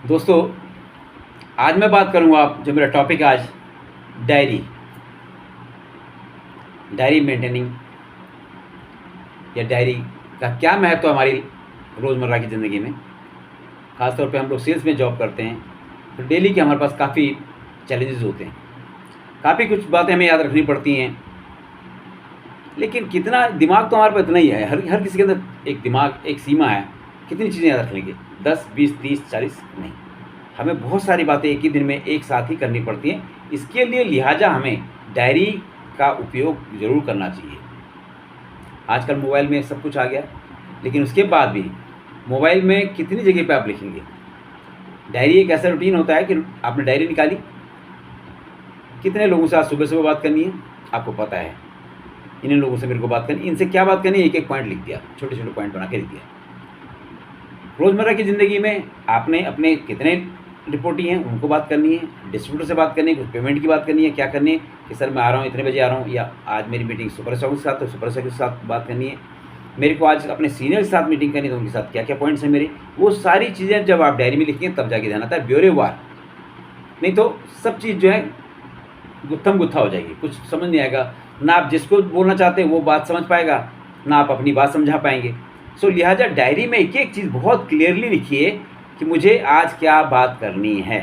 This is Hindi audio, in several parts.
दोस्तों, आज मैं बात करूंगा, जो मेरा टॉपिक है आज, डायरी डायरी मेंटेनिंग या डायरी का क्या महत्व है हमारी रोज़मर्रा की ज़िंदगी में। ख़ासतौर पे हम लोग सेल्स में जॉब करते हैं तो डेली के हमारे पास काफ़ी चैलेंजेस होते हैं, काफ़ी कुछ बातें हमें याद रखनी पड़ती हैं। लेकिन कितना दिमाग तो हमारे पास इतना ही है, हर हर किसी के अंदर एक दिमाग, एक सीमा है। कितनी चीज़ें याद रख लेंगे? 10, 20, 30, 40 नहीं। हमें बहुत सारी बातें एक ही दिन में एक साथ ही करनी पड़ती हैं। इसके लिए लिहाजा हमें डायरी का उपयोग ज़रूर करना चाहिए। आजकल मोबाइल में सब कुछ आ गया, लेकिन उसके बाद भी मोबाइल में कितनी जगह पे आप लिखेंगे? डायरी एक ऐसा रूटीन होता है कि आपने डायरी निकाली, कितने लोगों से आज सुबह-सुबह बात करनी है, आपको पता है। इन लोगों से मेरे को बात करनी, इनसे क्या बात करनी है, एक-एक पॉइंट लिख दिया, छोटे-छोटे पॉइंट बना के लिख दिया। रोज़मर्रा की ज़िंदगी में आपने अपने कितने रिपोर्टी हैं, उनको बात करनी है, डिस्ट्रीब्यूटर से बात करनी है, कुछ पेमेंट की बात करनी है, क्या करनी है कि सर मैं आ रहा हूँ, इतने बजे आ रहा हूँ, या आज मेरी मीटिंग सुपर स्टॉक के साथ, तो सुपर स्टॉक के साथ बात करनी है। मेरे को आज अपने सीनियर के साथ मीटिंग करनी है, तो उनके साथ क्या-क्या पॉइंट्स हैं मेरे। वो सारी चीज़ें जब आप डायरी में लिखेंगे तब जाके ध्यान आता है ब्यौरेवार। नहीं तो सब चीज़ जो है गुत्थम-गुत्था हो जाएगी, कुछ समझ नहीं आएगा। ना आप जिसको बोलना चाहते हैं वो बात समझ पाएगा, ना आप अपनी बात समझा पाएँगे। सो लिहाजा डायरी में एक-एक चीज़ बहुत क्लियरली लिखिए कि मुझे आज क्या बात करनी है।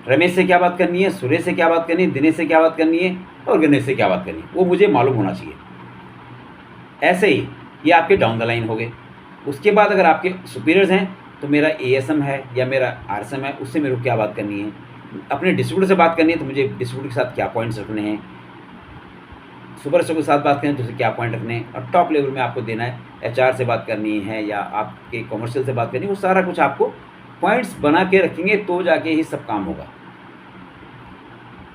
रमेश से क्या बात करनी है, सुरेश से क्या बात करनी है, दिनेश से क्या बात करनी है और गणेश से क्या बात करनी है, वो मुझे मालूम होना चाहिए। ऐसे ही ये आपके डाउन द लाइन हो गए। उसके बाद अगर आपके सुपीरियर्स हैं तो मेरा एएसएम है या मेरा आरएसएम है, उससे मेरे को क्या बात करनी है। अपने डिस्ट्रीब्यूटर से बात करनी है तो मुझे डिस्ट्रीब्यूटर के साथ क्या पॉइंट्स रखने हैं। सुपर स्टॉक के साथ बात करें तो उसे क्या पॉइंट रखने हैं। और टॉप लेवल में आपको देना है, एचआर से बात करनी है या आपके कमर्शियल से बात करनी है, वो सारा कुछ आपको पॉइंट्स बना के रखेंगे तो जाके ही सब काम होगा।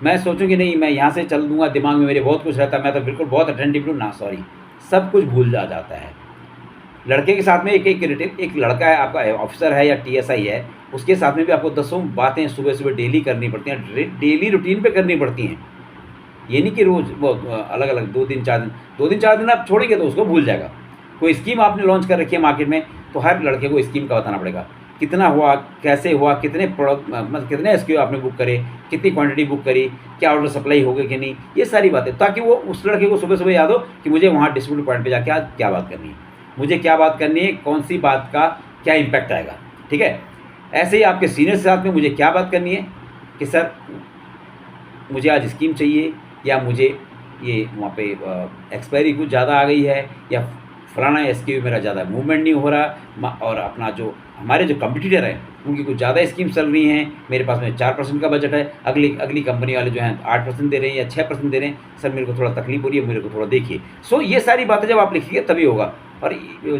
मैं सोचूं कि नहीं मैं यहाँ से चल दूंगा, दिमाग में मेरे बहुत कुछ रहता है, मैं तो बिल्कुल बहुत अटेंटिव हूँ ना, सॉरी, सब कुछ भूल जाता है। लड़के के साथ में एक लड़का है, आपका ऑफिसर है या टीएसआई है, उसके साथ में भी आपको दसों बातें सुबह सुबह डेली करनी पड़ती हैं, डेली रूटीन पे करनी पड़ती हैं। ये नहीं कि रोज़ वो अलग अलग 2 दिन 4 दिन आप छोड़ेंगे तो उसको भूल जाएगा। कोई स्कीम आपने लॉन्च कर रखी है मार्केट में, तो हर लड़के को स्कीम का बताना पड़ेगा, कितना हुआ, कैसे हुआ, कितने प्रोडक्ट मतलब कितने एसक्यू आपने बुक करे, कितनी क्वांटिटी बुक करी, क्या ऑर्डर सप्लाई हो गई कि नहीं, ये सारी बातें, ताकि वो उस लड़के को सुबह सुबह याद हो कि मुझे वहाँ डिस्ट्रीब्यूटर पॉइंट पे जाके आज क्या बात करनी है, मुझे क्या बात करनी है, कौन सी बात का क्या इम्पैक्ट आएगा। ठीक है। ऐसे ही आपके सीनियर के साथ में मुझे क्या बात करनी है कि सर मुझे आज स्कीम चाहिए, या मुझे ये वहाँ पे एक्सपायरी कुछ ज़्यादा आ गई है, या फलाना एसक्यू मेरा ज़्यादा मूवमेंट नहीं हो रहा, और अपना जो हमारे जो कम्पिटिटर हैं उनकी कुछ ज़्यादा स्कीम चल रही हैं, मेरे पास में 4% का बजट है, अगली कंपनी वाले जो हैं 8% दे रहे हैं या 6% दे रहे हैं, सर मेरे को थोड़ा तकलीफ हो रही है, मेरे को थोड़ा देखिए। सो ये सारी बातें जब आप लिखिए तभी होगा। और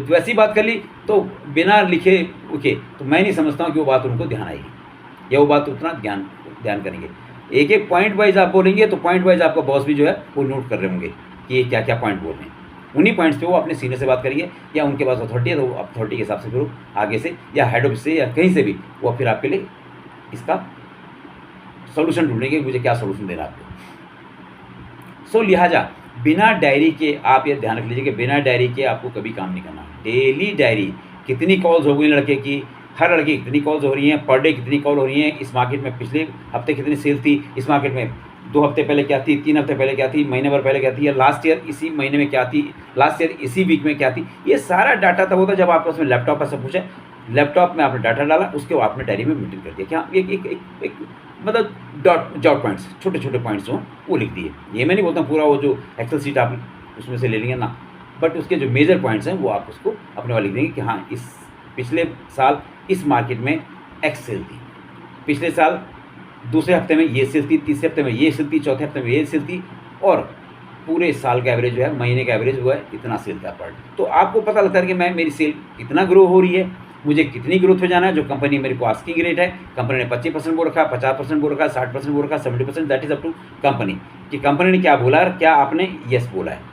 वैसी बात कर ली तो बिना लिखे ओके, तो मैं नहीं समझता हूँ कि वो बात उनको ध्यान आएगी या वो बात उतना ध्यान करेंगे। एक एक पॉइंट वाइज आप बोलेंगे तो पॉइंट वाइज आपका बॉस भी जो है वो नोट कर रहे होंगे कि ये क्या क्या पॉइंट बोल रहे हैं। उन्हीं पॉइंट्स पे वो अपने सीनियर से बात करिए, या उनके पास अथॉरिटी है तो वो अथॉरिटी के हिसाब से फिर आगे से या हेड ऑफिस से या कहीं से भी वो फिर आपके लिए इसका सोल्यूशन ढूंढेंगे, मुझे क्या सोल्यूशन देना आपको। सो लिहाजा बिना डायरी के आप ये ध्यान रख लीजिए कि बिना डायरी के आपको कभी काम नहीं करना। डेली डायरी, कितनी कॉल्स हो गई लड़के की, हर लड़की कितनी कॉल्स हो रही हैं, पर डे कितनी कॉल हो रही हैं, इस मार्केट में पिछले हफ्ते कितनी सेल थी, इस मार्केट में 2 हफ्ते पहले क्या थी, 3 हफ्ते पहले क्या थी, महीने भर पहले क्या थी, या लास्ट ईयर इसी महीने में क्या थी, लास्ट ईयर इसी वीक में क्या थी। ये सारा डाटा तब होता है जब आपके उसमें लैपटॉप पर सब कुछ है, लैपटॉप में आपने डाटा डाला, उसके बाद आपने डायरी में मेंटेन कर दिया। क्या एक एक एक एक मतलब जॉट पॉइंट्स, छोटे छोटे पॉइंट्स हों वो लिख दिए। ये मैं नहीं बोलता पूरा वो जो एक्सेल सीट आप उसमें से ले लेंगे ना, बट उसके जो मेजर पॉइंट्स हैं वो आप उसको अपने वाले लिख देंगे कि हाँ इस पिछले साल इस मार्केट में एक्स सेल थी, पिछले साल दूसरे हफ्ते में ये सेल थी, तीसरे हफ्ते में ये सेल थी, चौथे हफ्ते में ये सेल थी, और पूरे साल का एवरेज जो है, महीने का एवरेज हुआ है इतना सेल था पर। तो आपको पता लगता है कि मैं मेरी सेल कितना ग्रो हो रही है, मुझे कितनी ग्रोथ पे जाना है। जो कंपनी मेरे को आस्किंग रेट है, कंपनी ने 25% बोल रखा, 50% बोल रखा, 60% बोल रखा, 70%, that is up to company कि कंपनी ने क्या बोला और क्या आपने यस बोला है।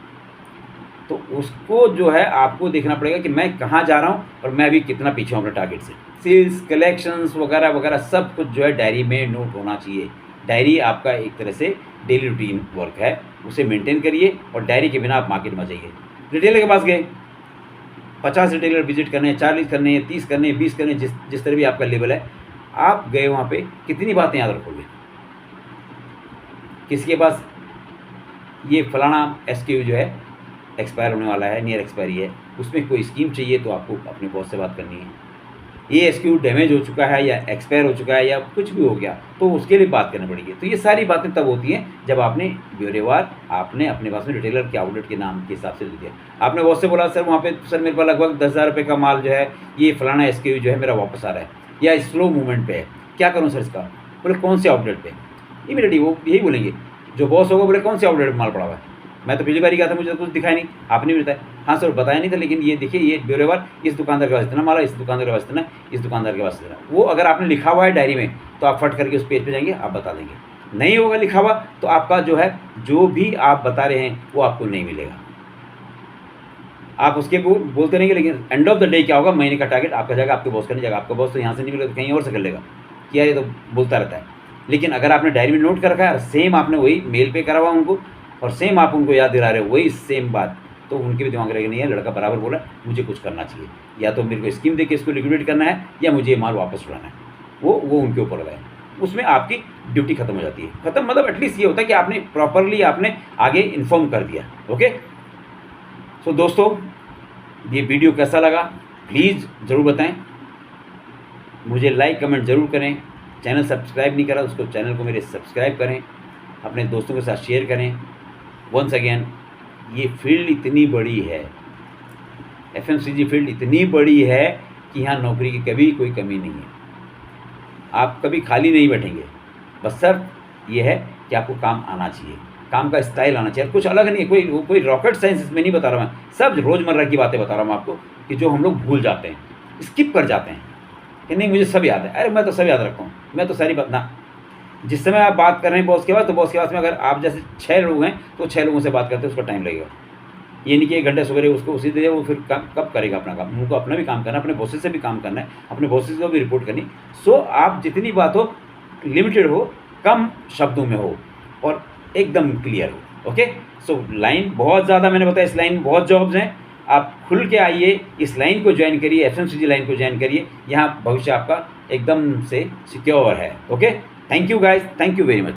तो उसको जो है आपको देखना पड़ेगा कि मैं कहाँ जा रहा हूँ और मैं अभी कितना पीछे हूँ अपने टारगेट से। सेल्स, कलेक्शंस वगैरह वगैरह सब कुछ जो है डायरी में नोट होना चाहिए। डायरी आपका एक तरह से डेली रूटीन वर्क है, उसे मेंटेन करिए, और डायरी के बिना आप मार्केट में जाइए। रिटेलर के पास गए, 50 रिटेलर विजिट करने हैं, 40 करने हैं, 30 करने हैं, 20 करने हैं, जिस तरह भी आपका लेवल है, आप गए वहाँ पे कितनी बातें याद रखोगे? किसी के पास ये फलाना SKU जो है एक्सपायर होने वाला है, नियर एक्सपायरी है, उसमें कोई स्कीम चाहिए तो आपको अपने बॉस से बात करनी है। ये SKU डैमेज हो चुका है या एक्सपायर हो चुका है या कुछ भी हो गया तो उसके लिए बात करनी पड़ेगी। तो ये सारी बातें तब होती हैं जब आपने ब्यौरेवार आपने अपने पास में रिटेलर के आउटलेट के नाम के हिसाब से दे दिया। आपने बॉस से बोला सर वहाँ पे सर मेरे पास लगभग 10,000 रुपये का माल जो है ये फलाना SKU जो है मेरा वापस आ रहा है या स्लो मूवमेंट पे है, क्या करूँ सर इसका? बोले कौन से आउटलेट पे? इमीडिएटली वो यही बोलेंगे, जो बॉस होगा बोले कौन से आउटलेट माल पड़ा हुआ है? मैं तो पिछली बार ही गया था, मुझे तो कुछ दिखाया नहीं, आपने भी बताया। हाँ सर बताया नहीं था, लेकिन ये देखिए ये ब्यौरेवार इस दुकानदार के पास इतना माल है, इस दुकानदार के पास इतना, इस दुकानदार के पास इतना। वो अगर आपने लिखा हुआ है डायरी में तो आप फट करके उस पेज पे जाएंगे, आप बता देंगे। नहीं होगा लिखा हुआ तो आपका जो है जो भी आप बता रहे हैं वो आपको नहीं मिलेगा। आप उसके बोलते रहेंगे, लेकिन एंड ऑफ द डे क्या होगा, महीने का टारगेट आपका जाएगा, आपके बॉस का नहीं जाएगा। आपका बॉस तो यहाँ से नहीं मिलेगा तो कहीं और से कर लेगा कि यार ये तो बोलता रहता है। लेकिन अगर आपने डायरी में नोट कर रखा है, सेम आपने वही मेल पे करा हुआ उनको और सेम आप उनको याद दिला रहे हो वही सेम बात, तो उनके भी दिमाग रहेगा नहीं है लड़का बराबर बोला, मुझे कुछ करना चाहिए, या तो मेरे को स्कीम दे के इसको लिक्विडेट करना है या मुझे माल वापस उड़ाना है। वो उनके ऊपर है, उसमें आपकी ड्यूटी खत्म हो जाती है। खत्म मतलब एटलीस्ट ये होता है कि आपने प्रॉपरली आपने आगे इन्फॉर्म कर दिया। ओके, सो दोस्तों ये वीडियो कैसा लगा प्लीज़ ज़रूर बताएं, मुझे लाइक कमेंट ज़रूर करें। चैनल सब्सक्राइब नहीं करा उसको चैनल को मेरे सब्सक्राइब करें, अपने दोस्तों के साथ शेयर करें। वंस अगेन ये फील्ड इतनी बड़ी है, FMCG फील्ड इतनी बड़ी है कि यहाँ नौकरी की कभी कोई कमी नहीं है, आप कभी खाली नहीं बैठेंगे। बस शर्त ये है कि आपको काम आना चाहिए, काम का स्टाइल आना चाहिए, कुछ अलग नहीं, कोई रॉकेट साइंस इसमें नहीं बता रहा मैं, सब रोज़मर्रा की बातें बता रहा हूँ आपको कि जो हम लोग भूल जाते हैं, स्किप कर जाते हैं कि नहीं मुझे सब याद है। अरे मैं तो सब याद रखता हूँ, मैं तो सारी बात ना, जिस समय आप बात कर रहे हैं बॉस के पास, तो बॉस के पास में अगर आप जैसे 6 लोग हैं तो 6 लोगों से बात करते हैं, उसका टाइम लगेगा। ये नहीं कि 1 घंटे सवेरे उसको उसी दे, वो फिर कब करेगा अपना काम? उनको अपना भी काम करना है, अपने बॉसेस से भी काम करना है, अपने बॉसेस को भी रिपोर्ट करनी। सो आप जितनी बात हो लिमिटेड हो, कम शब्दों में हो और एकदम क्लियर हो। ओके, सो लाइन बहुत ज़्यादा मैंने बताया, इस लाइन में बहुत जॉब्स हैं, आप खुल के आइए, इस लाइन को ज्वाइन करिए, FMCG लाइन को ज्वाइन करिए, यहाँ भविष्य आपका एकदम से सिक्योर है। Okay, thank you guys, thank you very much.